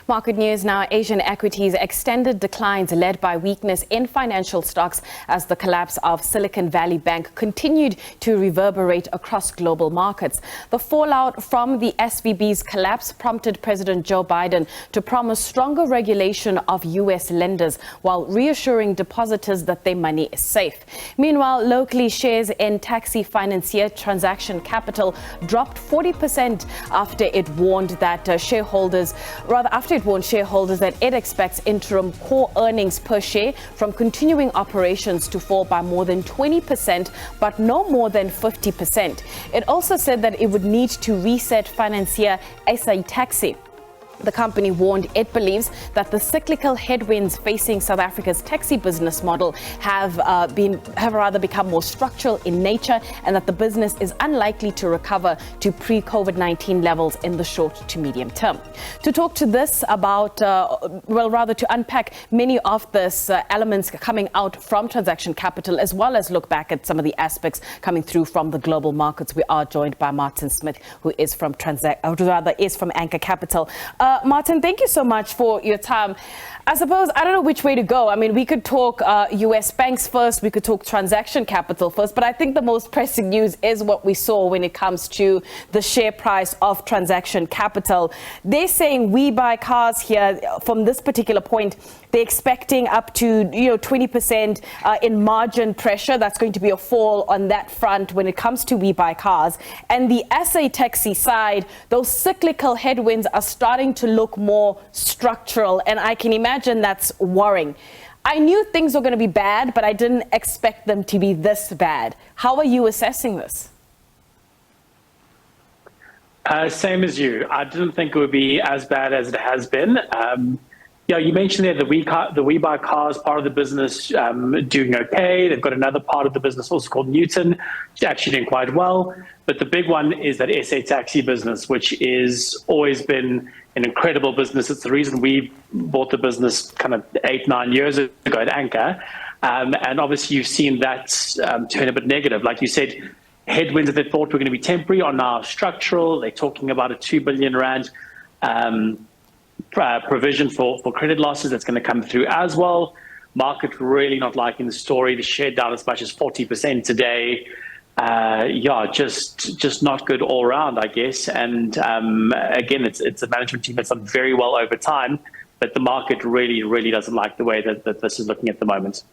Market news now. Asian equities extended declines led by weakness in financial stocks as the collapse of Silicon Valley Bank continued to reverberate across global markets. The fallout from the SVB's collapse prompted President Joe Biden to promise stronger regulation of U.S. lenders while reassuring depositors that their money is safe. Meanwhile, locally, shares in taxi financier Transaction Capital dropped 40% after it warned that shareholders that it expects interim core earnings per share from continuing operations to fall by more than 20%, but no more than 50%. It also said that it would need to reset financier SABC. The company warned it believes that the cyclical headwinds facing South Africa's taxi business model have rather become more structural in nature, and that the business is unlikely to recover to pre-COVID-19 levels in the short to medium term. To talk to this about, to unpack many of this elements coming out from Transaction Capital, as well as look back at some of the aspects coming through from the global markets, we are joined by Martin Smith, who is from Anchor Capital. Martin, thank you so much for your time. I suppose, I don't know which way to go. I mean, we could talk U.S. banks first, we could talk Transaction Capital first, but I think the most pressing news is what we saw when it comes to the share price of Transaction Capital. They're saying we buy cars here from this particular point. They're expecting up to 20% in margin pressure. That's going to be a fall on that front when it comes to we buy cars. And the SA taxi side, those cyclical headwinds are starting to look more structural, and I can imagine that's worrying. I knew things were going to be bad, but I didn't expect them to be this bad. How are you assessing this? Same as you. I didn't think it would be as bad as it has been. You mentioned there the We Buy Cars part of the business doing okay. They've got another part of the business also called Newton, which is actually doing quite well. But the big one is that SA Taxi business, which is always been an incredible business. It's the reason we bought the business kind of 8-9 years ago at Anchor. And obviously you've seen that turn a bit negative. Like you said, headwinds that they thought were going to be temporary are now structural. They're talking about a 2 billion rand provision for credit losses that's going to come through as well. Market really not liking the story. The share down as much as 40% today. Just not good all around, I guess. And again, it's a management team that's done very well over time, but the market really doesn't like the way that this is looking at the moment.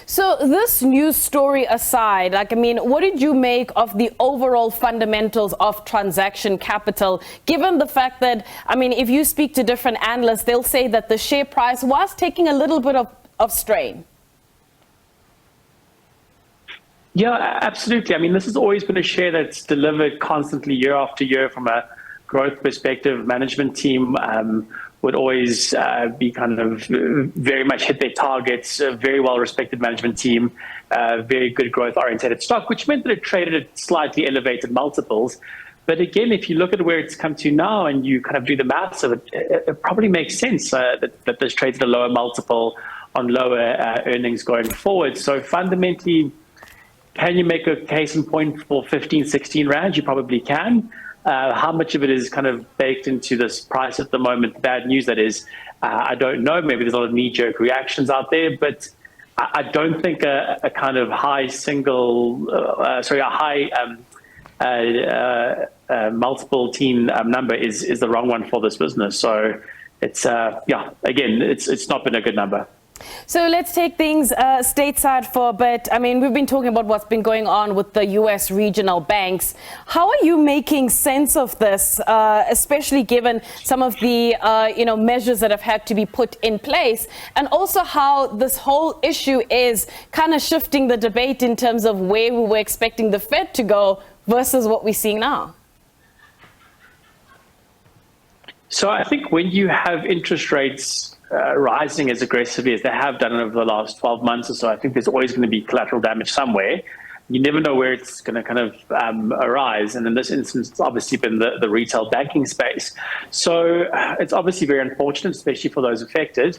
So this news story aside, what did you make of the overall fundamentals of Transaction Capital, given the fact that, if you speak to different analysts, they'll say that the share price was taking a little bit of strain? Yeah, absolutely. This has always been a share that's delivered constantly year after year from a growth perspective. Management team would always be kind of very much hit their targets, a very well-respected management team, very good growth-oriented stock, which meant that it traded at slightly elevated multiples. But again, if you look at where it's come to now and you kind of do the maths of it, it probably makes sense that this trades at a lower multiple on lower earnings going forward. So fundamentally, can you make a case in point for 15, 16 rand? You probably can. How much of it is kind of baked into this price at the moment? Bad news, that is. I don't know. Maybe there's a lot of knee-jerk reactions out there, but I don't think a kind of high multiple teen number is the wrong one for this business. So it's again, it's not been a good number. So let's take things stateside for a bit. We've been talking about what's been going on with the U.S. regional banks. How are you making sense of this, especially given some of the measures that have had to be put in place, and also how this whole issue is kind of shifting the debate in terms of where we were expecting the Fed to go versus what we're seeing now? So I think when you have interest rates rising as aggressively as they have done over the last 12 months or so, I think there's always going to be collateral damage somewhere. You never know where it's going to kind of arise. And in this instance, it's obviously been the retail banking space. So it's obviously very unfortunate, especially for those affected.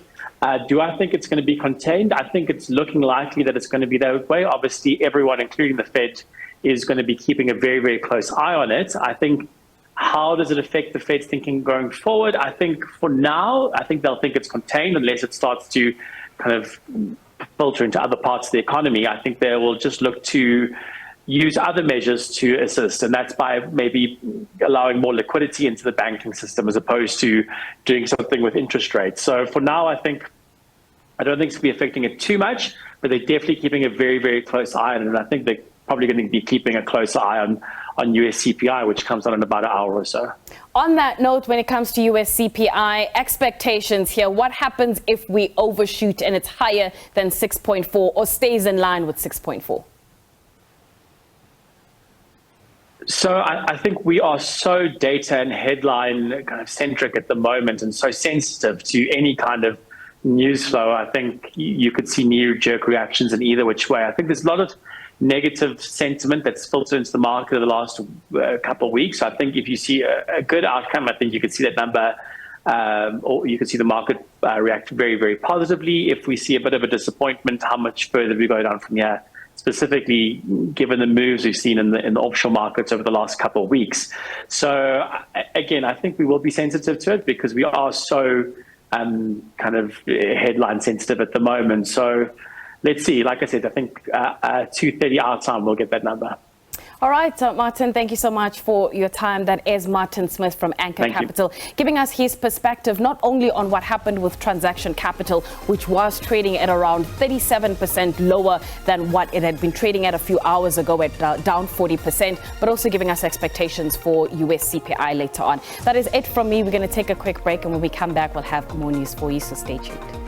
Do I think it's going to be contained? I think it's looking likely that it's going to be that way. Obviously, everyone, including the Fed, is going to be keeping a very, very close eye on it. I think how does it affect the Fed's thinking going forward? I think for now, I think they'll think it's contained unless it starts to kind of filter into other parts of the economy. I think they will just look to use other measures to assist, and that's by maybe allowing more liquidity into the banking system as opposed to doing something with interest rates. So for now, I don't think it's going to be affecting it too much, but they're definitely keeping a very, very close eye on it. And I think they're probably going to be keeping a close eye on US CPI, which comes out in about an hour or so. On that note, when it comes to US CPI, expectations here, what happens if we overshoot and it's higher than 6.4 or stays in line with 6.4? So I think we are so data and headline kind of centric at the moment and so sensitive to any kind of news flow. I think you could see knee-jerk reactions in either which way. I think there's a lot of negative sentiment that's filtered into the market over the last couple of weeks. I think if you see a good outcome, I think you could see that number, or you could see the market react very, very positively. If we see a bit of a disappointment, how much further we go down from here, specifically given the moves we've seen in the offshore markets over the last couple of weeks. So again, I think we will be sensitive to it because we are so kind of headline sensitive at the moment. So let's see. Like I said, I think 2:30 our time we'll get that number. All right, Martin, thank you so much for your time. That is Martin Smith from Anchor Capital, giving us his perspective not only on what happened with Transaction Capital, which was trading at around 37% lower than what it had been trading at a few hours ago at down 40%, but also giving us expectations for US CPI later on. That is it from me. We're going to take a quick break, and when we come back, we'll have more news for you, so stay tuned.